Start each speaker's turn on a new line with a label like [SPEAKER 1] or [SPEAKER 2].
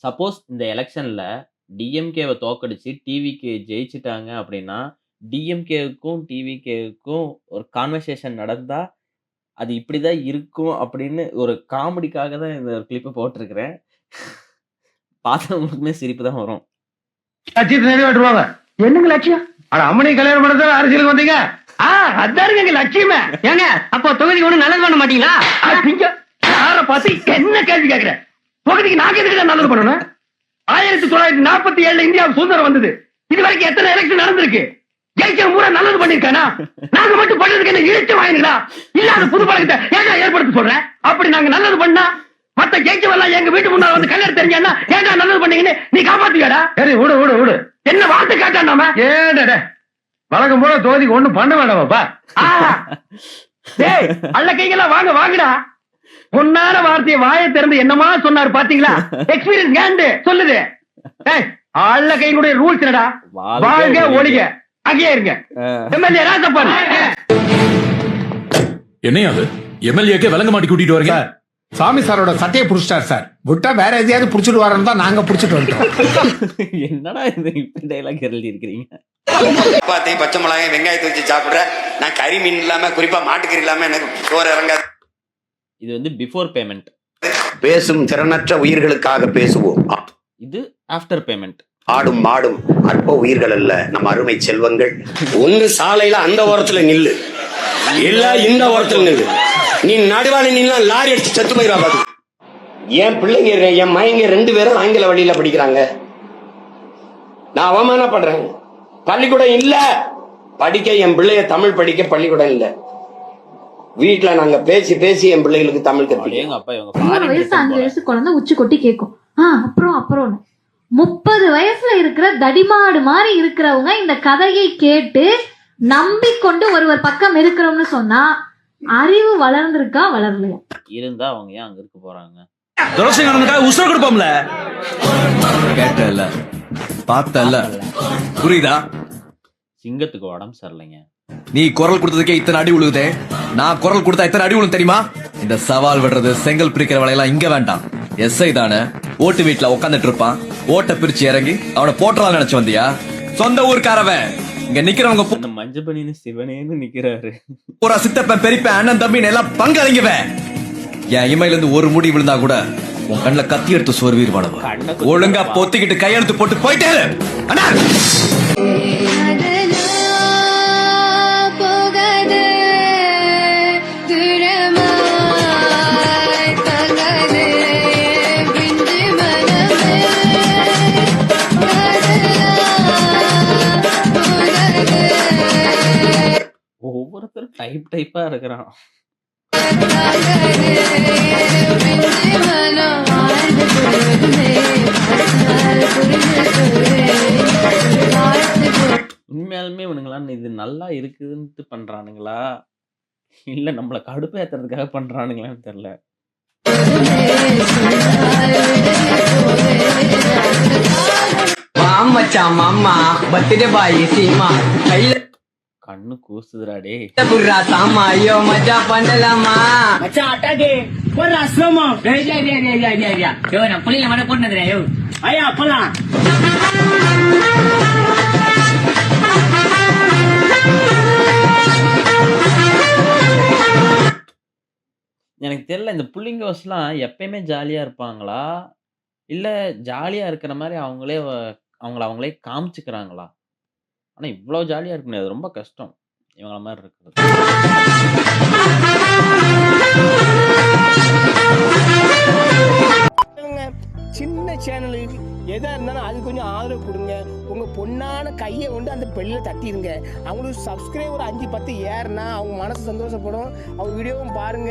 [SPEAKER 1] Suppose இந்த எலக்ஷன்ல டிஎம்கேவ தோற்கடிச்சு TVK ஜெயிச்சுட்டாங்க அப்படின்னா, டிஎம்கேவுக்கும், டிவிகேவுக்கும் ஒரு கான்வர்சேஷன் நடந்தா, அது இப்படிதான் இருக்கும் அப்படின்னு ஒரு காமெடிக்காக தான் இந்த கிளிப்ப போட்டிருக்கிறேன். பார்த்தவங்களுக்குமே சிரிப்பு தான் வரும்.
[SPEAKER 2] லட்சியத்தை நிறைவேற்றுவாங்க. என்னங்க லட்சியம்? அட அம்மனை கல்யாணம் பண்ணதான் அரசியலுக்கு வந்தீங்க? அதாருங்க எங்க லட்சியமே. ஏங்க அப்போ தொகுதிக்கு ஒண்ணு நல்லது பண்ண மாட்டீங்களா? யார பார்த்து என்ன கேள்வி கேட்கிற? தொகுதிக்கு நாங்க எதுக்கு நல்லது பண்ணணும்? 1947 இந்தியாவுக்கு சுதந்திரம் வந்தது. இது வரைக்கும் எத்தனை எலெக்ஷன் நடந்திருக்கு? ஜெயிச்ச ஊரை நல்லது பண்ணிருக்கானா? நாங்க மட்டும் பண்ணதுக்கு என்ன இழுத்து வாங்கினா? இல்லாத புது பழக்கத்தை ஏங்க ஏற்படுத்த சொல்றேன். அப்படி நாங்க நல்லது பண்ணா மத்த ஜெயிச்சவெல்லாம் எங்க வீட்டு முன்னால வந்து கல்யாணம் தெரிஞ்சா ஏன்டா நல்லது பண்ணீங்கன்னு நீ காப்பாத்துவியாடா? சரி விடு விடு விடு. என்ன வார்த்தை காட்டாண்டாம? ஏடா வழக்கம் போல தொகுதிக்கு ஒண்ணும் பண்ண வேண்டாமாப்பா. டேய் அல்ல கைகளா வாங்க வாங்கடா. பொன்னான வார்த்தையை வாயை திறந்து என்னமா சொன்னாரு பாத்தீங்களா? எக்ஸ்பீரியன்ஸ் கேண்டு சொல்லுது. டேய் அல்ல கைகளுடைய ரூல்ஸ் என்னடா? வாழ்க ஒழிக அங்கே இருங்க. எம்எல்ஏ ராஜப்பன்
[SPEAKER 3] என்னையா அது? எம்எல்ஏக்கே விளங்க மாட்டி கூட்டிட்டு வரீங்க?
[SPEAKER 4] சாமி சாரோட சட்டையை புடிச்சிட்டார் சார். விட்டா வேற எதையாவது புடிச்சிட்டு வரணும் தான் நாங்க புடிச்சிட்டு வந்துட்டோம்.
[SPEAKER 1] என்னடா இது இப்படி டைலாக் எழுதி இருக்கிறீங்க?
[SPEAKER 5] பாத்தி பச்சை மிளகாய் வெங்காயத்தை வச்சு சாப்பிடுற நான் கறி மீன் இல்லாம குறிப்பா மாட்டுக்கறி இல்லாம எனக்கு சோறு இறங்காது.
[SPEAKER 1] இது வந்து பிஃபோர் பேமெண்ட்.
[SPEAKER 5] பேசும் திறனற்ற உயிர்களுக்காக பேசுவோம்.
[SPEAKER 1] இது ஆஃப்டர் பேமெண்ட்.
[SPEAKER 5] ஆடும் மாடும் அற்ப உயிர்கள் அல்ல நம்ம அருமை செல்வங்கள். ஒன்னு சாலையில அந்த ஓரத்துல நில்லு, இல்ல இந்த ஓரத்துல நில்லு. நீ நடுவாளி நின்னா லாரி அடிச்சு செத்து போயிடுவா பாத்து. என் பிள்ளைங்க என் மையங்க 2 பேரும் ஆங்கில வழியில படிக்கிறாங்க. நான் அவமானப்படுறேன். பள்ளிக்கூடம் இல்ல படிக்க, என் பிள்ளைய தமிழ் படிக்க பள்ளிக்கூடம் இல்ல. வீட்டுல நாங்க பேசி பேசி என் பிள்ளைகளுக்கு தமிழ் கற்பிக்க.
[SPEAKER 6] 3 வயசு 5 வயசு குழந்தை உச்சி கொட்டி கேட்கும். அப்புறம் 30 வயசுல இருக்கிற தடிமாடு மாதிரி இருக்கிறவங்க இந்த கதையை கேட்டு நம்பிக்கொண்டு ஒருவர் பக்கம் இருக்கிறோம்னு சொன்னா அறிவு வளர்ந்திருக்கா வளரலையா?
[SPEAKER 1] இருந்தா அவங்க ஏன் அங்க இருக்க போறாங்க?
[SPEAKER 3] உசுர கொடுப்போம்ல. கேட்டல பார்த்தல புரியுதா?
[SPEAKER 1] சிங்கத்துக்கு உடம்பு சரியில்லைங்க.
[SPEAKER 3] நீ குரல் கொடுத்ததுக்கே இத்தனை அடி உழுகுதே, நான் குரல் கொடுத்தா இத்தனை அடி உழும் தெரியுமா? இந்த சவால் விடுறது செங்கல் பிரிக்கிற வேலையெல்லாம் இங்க வேண்டாம். எஸ்ஐ தானே ஓட்டு வீட்டுல உட்காந்துட்டு இருப்பான். ஓட்ட பிரிச்சு இறங்கி அவனை போட்டலாம் நினைச்சு வந்தியா? சொந்த ஊருக்காரவன் இங்க நிக்கிறவங்க
[SPEAKER 1] அந்த மஞ்சபனின்னு சிவனேன்னு நிக்கிறாரு.
[SPEAKER 3] ஒரு சித்தப்பன் பெரியப்பன் அண்ணன் தம்பின்னு எல்லாம் பங்காளிங்கவன். என் இமையில இருந்து ஒரு முடி விழுந்தா கூட உன் கண்ணுல கத்தி எடுத்து சோர்வீர் வாழவா. ஒழுங்கா பொத்திக்கிட்டு கையெழுத்து போட்டு போயிட்டே அண்ணா.
[SPEAKER 1] ஒவ்வொருத்தரும் டைப்பா இருக்கிறான். உண்மையாலுமே இவனுங்களாம் இது நல்லா இருக்குதுன்னு பண்றானுங்களா இல்ல நம்மள கடுப்பு ஏத்துறதுக்காக பண்றானுங்களான்னு தெரியல.
[SPEAKER 7] மாமா பர்த்டே பாய் சீமா கையில
[SPEAKER 1] கண்ணு கூசுதுடா டேய்.
[SPEAKER 7] புர்ரா சாமா ஐயோ மஜா பண்ணலாமா மச்சான் அட்டாகே போறா ஸ்லோமோ. டேய் யோ நான் புளில மட போடுனதுடா யோ. ஐயா போலாம்.
[SPEAKER 1] எனக்கு தெரியல இந்த புள்ளிங்க வயசுலாம் எப்பயுமே ஜாலியா இருப்பாங்களா இல்ல ஜாலியா இருக்கிற மாதிரி அவங்களே காமிச்சுக்கிறாங்களா? ஆனா இவ்வளவு ஜாலியா இருக்க முடியாது, ரொம்ப கஷ்டம் இவங்கள மாதிரி இருக்கிறது.
[SPEAKER 8] சின்ன சேனலுக்கு எதா இருந்தாலும் அது கொஞ்சம் ஆதரவு கொடுங்க. உங்க பொண்ணான கையை கொண்டு அந்த பெல்ல தட்டிடுங்க. அவங்களுக்கு சப்ஸ்கிரைபர் 5-10 ஏறுனா அவங்க மனசு சந்தோஷப்படும். அவங்க வீடியோவும் பாருங்க.